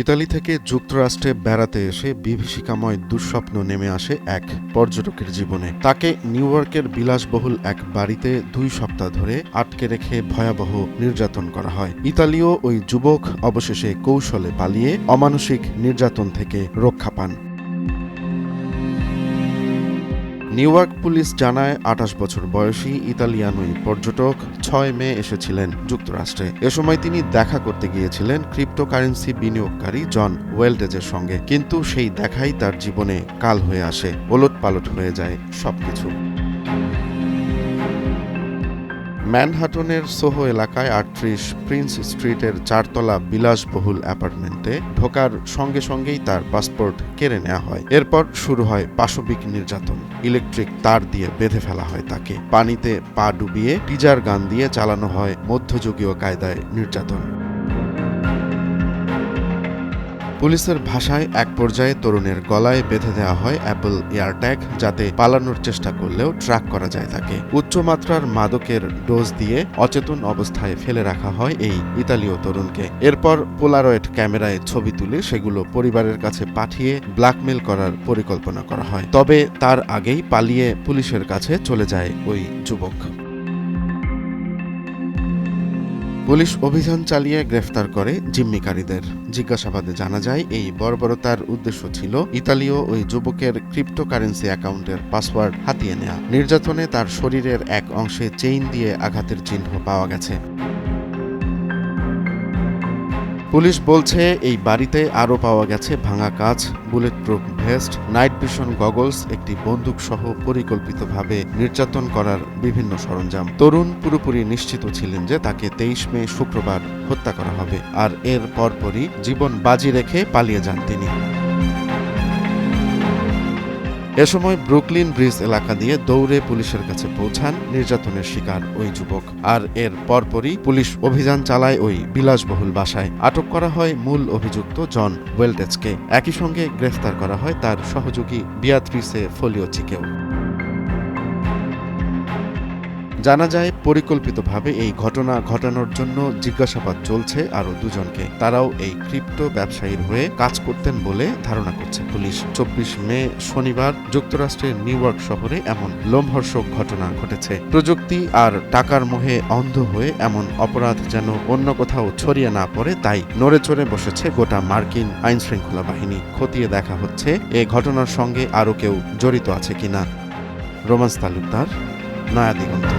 Italy থেকে যুক্তরাষ্ট্রে বেড়াতে এসে বিভীষিকাময় দুঃস্বপ্ন নেমে আসে এক পর্যটকের জীবনে। তাকে নিউ ইয়র্কের বিলাসবহুল এক বাড়িতে 2 সপ্তাহ ধরে আটকে রেখে ভয়াবহ নির্যাতন করা হয়। ইতালীয় ওই যুবক অবশেষে কৌশলে পালিয়ে অমানসিক নির্যাতন থেকে রক্ষা পান। নিউ ইয়র্ক পুলিশ জানায় 28 বছর বয়সী ইতালিয়ান ওই পর্যটক 6 মে এসেছিলেন যুক্তরাষ্ট্রে। এ সময় তিনি দেখা করতে গিয়েছিলেন ক্রিপ্টোকারেন্সি বিনিয়োগকারী জন ওয়েলডেজের সঙ্গে, কিন্তু সেই দেখাই তার জীবনে কাল হয়ে আসে। ওলটপালট হয়ে যায় সবকিছু। ম্যানহাটনের সোহো এলাকায় 38 প্রিন্স স্ট্রিটের 4তলা বিলাসবহুল অ্যাপার্টমেন্টে ঢোকার সঙ্গে সঙ্গেই তার পাসপোর্ট কেড়ে নেওয়া হয়। এরপর শুরু হয় পাশবিক নির্যাতন। ইলেকট্রিক তার দিয়ে বেঁধে ফেলা হয় তাকে, পানিতে পা ডুবিয়ে টিজার গান দিয়ে চালানো হয় মধ্যযুগীয় কায়দায় নির্যাতন। পুলিশের ভাষায় এক পর্যায়ে তরুণের গলায় বেঁধে দেওয়া হয় অ্যাপল এয়ারট্যাগ, যাতে পালানোর চেষ্টা করলেও ট্র্যাক করা যায় তাকে। উচ্চমাত্রার মাদকের ডোজ দিয়ে অচেতন অবস্থায় ফেলে রাখা হয় এই ইতালীয় তরুণকে। এরপর পোলারয়েড ক্যামেরায় ছবি তুলে সেগুলো পরিবারের কাছে পাঠিয়ে ব্ল্যাকমেল করার পরিকল্পনা করা হয়। তবে তার আগেই পালিয়ে পুলিশের কাছে চলে যায় ওই যুবক। পুলিশ অভিযান চালিয়ে গ্রেফতার করে জিম্মিকারীদের। জিজ্ঞাসাবাদে জানা যায় এই বর্বরতার উদ্দেশ্য ছিল ইতালীয় ওই যুবকের ক্রিপ্টোকারেন্সি অ্যাকাউন্টের পাসওয়ার্ড হাতিয়ে নেওয়া। নির্যাতনে তার শরীরের এক অংশে চেইন দিয়ে আঘাতের চিহ্ন পাওয়া গেছে। পুলিশ বলছে এই বাড়িতে আরও পাওয়া গেছে ভাঙা কাঁচ, bullet proof vest, night vision goggles, একটি বন্দুক সহ পরিকল্পিতভাবে নির্যাতন করার বিভিন্ন সরঞ্জাম। তরুণ পুরোপুরি নিশ্চিত ছিলেন যে তাকে 23 মে শুক্রবার হত্যা করা হবে, আর এর পরপরই জীবন বাজি রেখে পালিয়ে যান তিনি। এ সময় ব্রুকলিন ব্রিজ এলাকা দিয়ে দৌড়ে পুলিশের কাছে পৌঁছান নির্যাতনের শিকার ওই যুবক, আর এর পরপরই পুলিশ অভিযান চালায় ওই বিলাসবহুল বাসায়। আটক করা হয় মূল অভিযুক্ত জন ওয়েলডেজকে। একই সঙ্গে গ্রেফতার করা হয় তার সহযোগী বিয়াত্রিসে ফোলিওচিকেও। জানা যায় পরিকল্পিতভাবে এই ঘটনা ঘটানোর জন্য জিজ্ঞাসাবাদ চলছে আরও 2 জনকে। তারাও এই ক্রিপ্টো ব্যবসায়ীর হয়ে কাজ করতেন বলে ধারণা করছে পুলিশ। 24 মে শনিবার যুক্তরাষ্ট্রের নিউ ইয়র্ক শহরে এমন লোমহর্ষক ঘটনা ঘটেছে। প্রযুক্তি আর টাকার মোহে অন্ধ হয়ে এমন অপরাধ যেন অন্য কোথাও ছড়িয়ে না পড়ে, তাই নড়ে চড়ে বসেছে গোটা মার্কিন আইনশৃঙ্খলা বাহিনী। খতিয়ে দেখা হচ্ছে এ ঘটনার সঙ্গে আরও কেউ জড়িত আছে কিনা। রোমান্স তালুকদার, নয়া দিগন্ত।